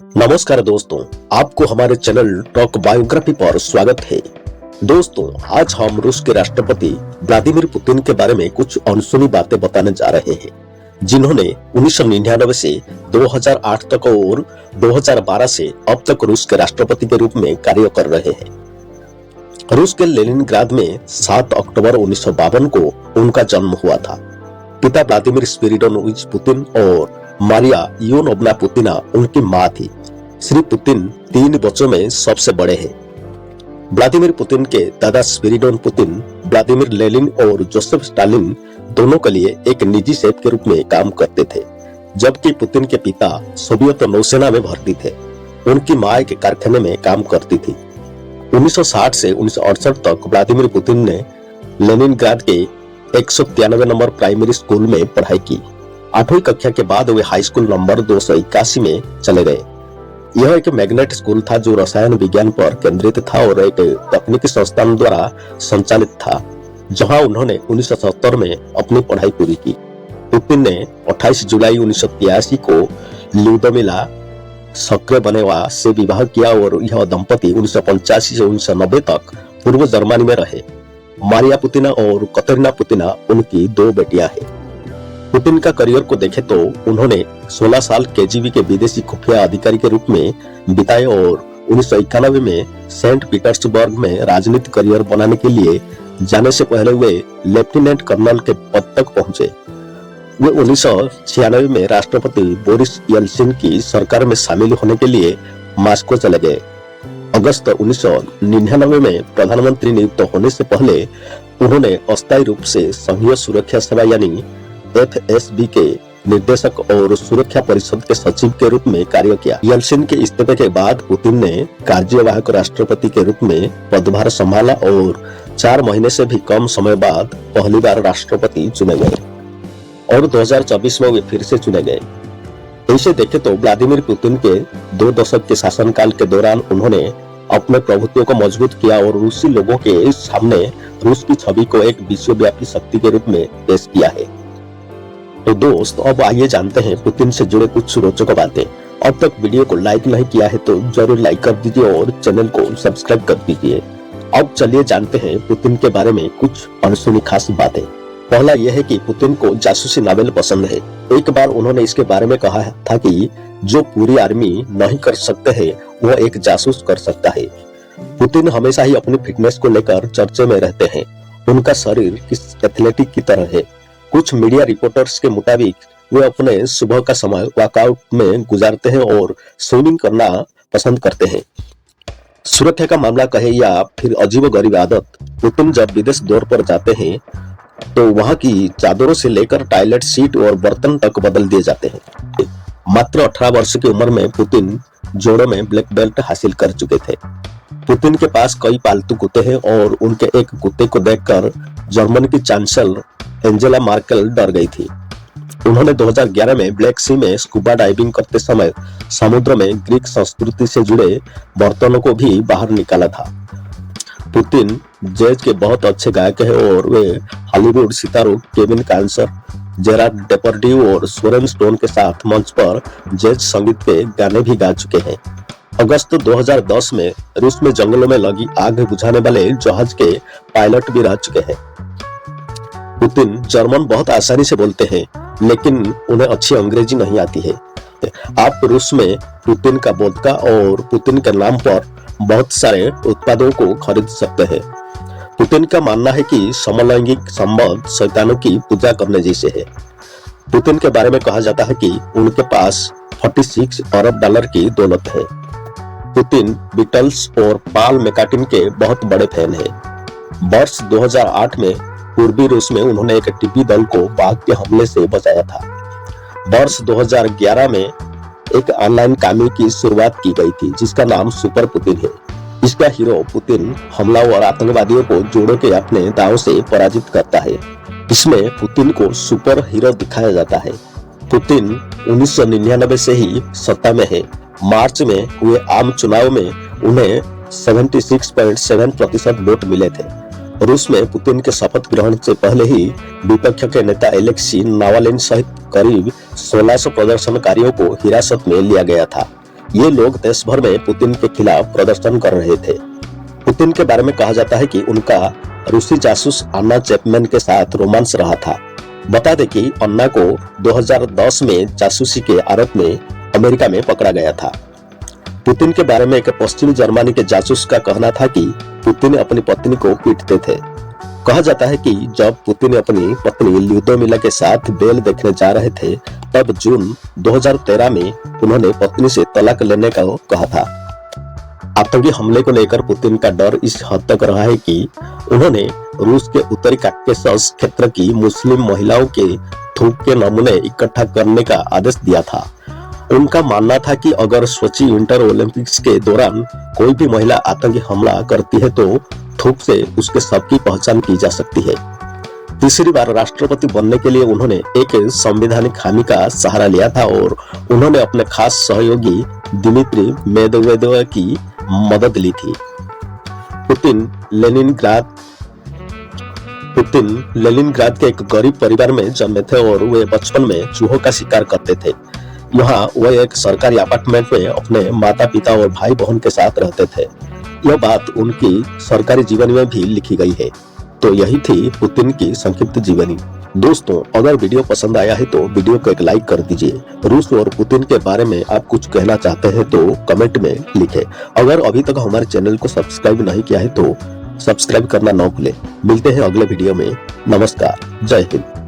नमस्कार दोस्तों, आपको हमारे चैनल टॉक बायोग्राफी पर स्वागत है। दोस्तों, आज हम रूस के राष्ट्रपति व्लादिमीर पुतिन के बारे में कुछ अनसुनी बातें बताने जा रहे हैं, जिन्होंने 1999 से 2008 तक और 2012 से अब तक रूस के राष्ट्रपति के रूप में कार्य कर रहे हैं। रूस के लेनिनग्राद में 7 अक्टूबर 1952 को उनका जन्म हुआ था। पिता व्लादिमीर स्पिरिडोनोविच पुतिन और मारिया इवानोव्ना पुतिना उनकी मां थी। श्री पुतिन 3 बच्चों में सबसे बड़े हैं। व्लादिमीर पुतिन के दादा स्पिरिडोन पुतिन व्लादिमीर लेनिन और जोसेफ स्टालिन दोनों के लिए एक निजी शेफ के रूप में काम करते थे, जबकि पुतिन के पिता सोवियत नौसेना में भर्ती थे। उनकी मां एक कारखाने में काम करती थी। 1960 से 1968 तक व्लादिमीर पुतिन ने लेनिनग्राद के 193 नंबर प्राइमरी स्कूल में पढ़ाई की। 8वीं कक्षा के बाद वे हाई स्कूल नंबर 281 में चले गए। यह एक मैग्नेट स्कूल था जो रसायन विज्ञान पर केंद्रित था और एक तकनीकी संस्थान द्वारा संचालित था, जहां उन्होंने 1970 में अपनी पढ़ाई पूरी की। पुतिन ने 28 जुलाई 1983 को ल्यूडमिला सक्रेबनेवा से विवाह किया और यह दंपति 1985 से 1990 तक पूर्व जर्मनी में रहे। मारिया पुतिना और कतरीना पुतिना उनकी 2 बेटियां हैं। पुतिन का करियर को देखें तो उन्होंने 16 साल केजीबी के विदेशी खुफिया अधिकारी के रूप में बिताए और 1991 में सेंट पीटर्सबर्ग में राजनीतिक करियर बनाने के लिए जाने से पहले वे लेफ्टिनेंट कर्नल के पद तक पहुंचे। वे 1996 में राष्ट्रपति बोरिस येल्सिन की सरकार में शामिल होने के लिए मॉस्को चले गए। अगस्त 1999 में प्रधानमंत्री नियुक्त होने से पहले उन्होंने अस्थायी रूप से संघीय सुरक्षा सेवा यानी FSB के निर्देशक और सुरक्षा परिषद के सचिव के रूप में कार्य किया। येल्सिन के इस्तीफे के बाद पुतिन ने कार्यवाहक राष्ट्रपति के रूप में पदभार संभाला और 4 महीने से भी कम समय बाद पहली बार राष्ट्रपति चुने गए और 2024 में वे फिर से चुने गए। ऐसे देखें तो व्लादिमीर पुतिन के 2 दशक के शासनकाल के दौरान उन्होंने अपने प्रभुत्व को मजबूत किया और रूसी लोगों के सामने रूस की छवि को एक विश्वव्यापी शक्ति के रूप में पेश किया है। तो दोस्त, अब आइए जानते हैं पुतिन से जुड़े कुछ रोचक बातें। अब तक वीडियो को लाइक नहीं किया है तो जरूर लाइक कर दीजिए और चैनल को सब्सक्राइब कर दीजिए। अब चलिए जानते हैं पुतिन के बारे में कुछ अनसुनी खास बातें। पहला यह है कि पुतिन को जासूसी नॉवेल पसंद है। एक बार उन्होंने इसके बारे में कहा था कि जो पूरी आर्मी नहीं कर सकते है वह एक जासूस कर सकता है। पुतिन हमेशा ही अपनी फिटनेस को लेकर चर्चे में रहते हैं। उनका शरीर किस एथलेटिक की तरह है। कुछ मीडिया रिपोर्टर्स के मुताबिक वे अपने सुबह का समय वर्कआउट में गुजारते हैं और स्विमिंग करना पसंद करते हैं। सुरक्षा का मामला कहे या फिर अजीबोगरीब आदत, पुतिन जब विदेश दौरे पर जाते हैं तो वहां की चादरों से लेकर टॉयलेट सीट और बर्तन तक बदल दिए जाते हैं। मात्र 18 वर्ष की उम्र में पुतिन जोड़ों में ब्लैक बेल्ट हासिल कर चुके थे। पुतिन के पास कई पालतू कुत्ते हैं और उनके एक कुत्ते को देखकर जर्मनी की चांसलर एंजेला मार्केल डर गई थी। उन्होंने 2011 में ब्लैक सी में स्कूबा डाइविंग करते समय समुद्र में ग्रीक संस्कृति से जुड़े बर्तनों को भी बाहर निकाला था। पुतिन जैज के बहुत अच्छे गायक हैं और वे हॉलीवुड सितारों केविन कॉस्नर, जेरार्ड डेपर्ड्यू और सोरेन स्टोन के साथ मंच पर जैज संगीत के गाने भी गा चुके हैं। अगस्त 2010 में रूस में जंगलों में लगी आग बुझाने वाले जहाज के पायलट भी रह चुके हैं। पुतिन जर्मन बहुत आसानी से बोलते हैं, लेकिन उन्हें अच्छी अंग्रेजी नहीं आती है। आप रूस में पुतिन का वोदका और पुतिन के नाम पर बहुत सारे उत्पादों को खरीद सकते हैं। पुतिन का मानना है कि समलैंगिक संबंध शैतानों की पूजा करने जैसे है। पुतिन के बारे में कहा जाता है कि उनके पास 46 अरब डॉलर की दौलत है। पुतिन बीटल्स और पॉल मैकार्टनी के बहुत बड़े फैन हैं। वर्ष 2008 में पूर्वी रूस में उन्होंने एक टिब्बी दल को बाघ के हमले से बचाया था। वर्ष 2011 में एक ऑनलाइन कॉमिक की शुरुआत की गई थी जिसका नाम सुपर पुतिन है। इसका हीरो पुतिन हमलावर आतंकवादियों को जोड़ों के अपने दांव से पराजित करता है। इसमें पुतिन को सुपर हीरो दिखाया जाता है। पुतिन 1999 से ही सत्ता में है। मार्च में हुए आम चुनाव में उन्हें 76.7% वोट मिले थे। रूस में पुतिन के शपथ ग्रहण से पहले ही विपक्ष के नेता एलेक्सी नावालिन सहित करीब 1600 प्रदर्शनकारियों को हिरासत में लिया गया था। ये लोग देश भर में पुतिन के खिलाफ प्रदर्शन कर रहे थे। पुतिन के बारे में कहा जाता है कि उनका रूसी जासूस अन्ना चैपमैन के साथ रोमांस रहा था। बता दें कि अन्ना को 2010 में जासूसी के आरोप में अमेरिका में पकड़ा गया था। पुतिन के बारे में एक पश्चिमी जर्मनी के जासूस का कहना था कि पुतिन अपनी पत्नी को पीटते थे। कहा जाता है कि जब पुतिन अपनी पत्नी ल्यूदोमिला के साथ बेल देखने जा रहे थे, तब जून 2013 में उन्होंने पत्नी से तलाक लेने का कहा था। आतंकी हमले को लेकर पुतिन का डर इस हद तक रहा है कि उन्होंने रूस के उत्तरी काकेशस क्षेत्र की मुस्लिम महिलाओं के थूक के नमूने इकट्ठा करने का आदेश दिया था। उनका मानना था कि अगर सोची विंटर ओलंपिक्स के दौरान कोई भी महिला आतंकी हमला करती है तो थूक से उसके शव की पहचान की जा सकती है। तीसरी बार राष्ट्रपति बनने के लिए उन्होंने एक संवैधानिक हामी का सहारा लिया था और उन्होंने अपने खास सहयोगी दिमित्री मेदवेदेव की मदद ली थी। पुतिन लेनिनग्राद के एक गरीब परिवार में जन्मे थे और वे बचपन में चूहों का शिकार करते थे। यहाँ वे एक सरकारी अपार्टमेंट में अपने माता पिता और भाई बहन के साथ रहते थे। यह बात उनकी सरकारी जीवनी में भी लिखी गई है। तो यही थी पुतिन की संक्षिप्त जीवनी। दोस्तों, अगर वीडियो पसंद आया है तो वीडियो को एक लाइक कर दीजिए। रूस और पुतिन के बारे में आप कुछ कहना चाहते हैं तो कमेंट में लिखें। अगर अभी तक हमारे चैनल को सब्सक्राइब नहीं किया है तो सब्सक्राइब करना ना भूलें। मिलते हैं अगले वीडियो में। नमस्कार, जय हिंद।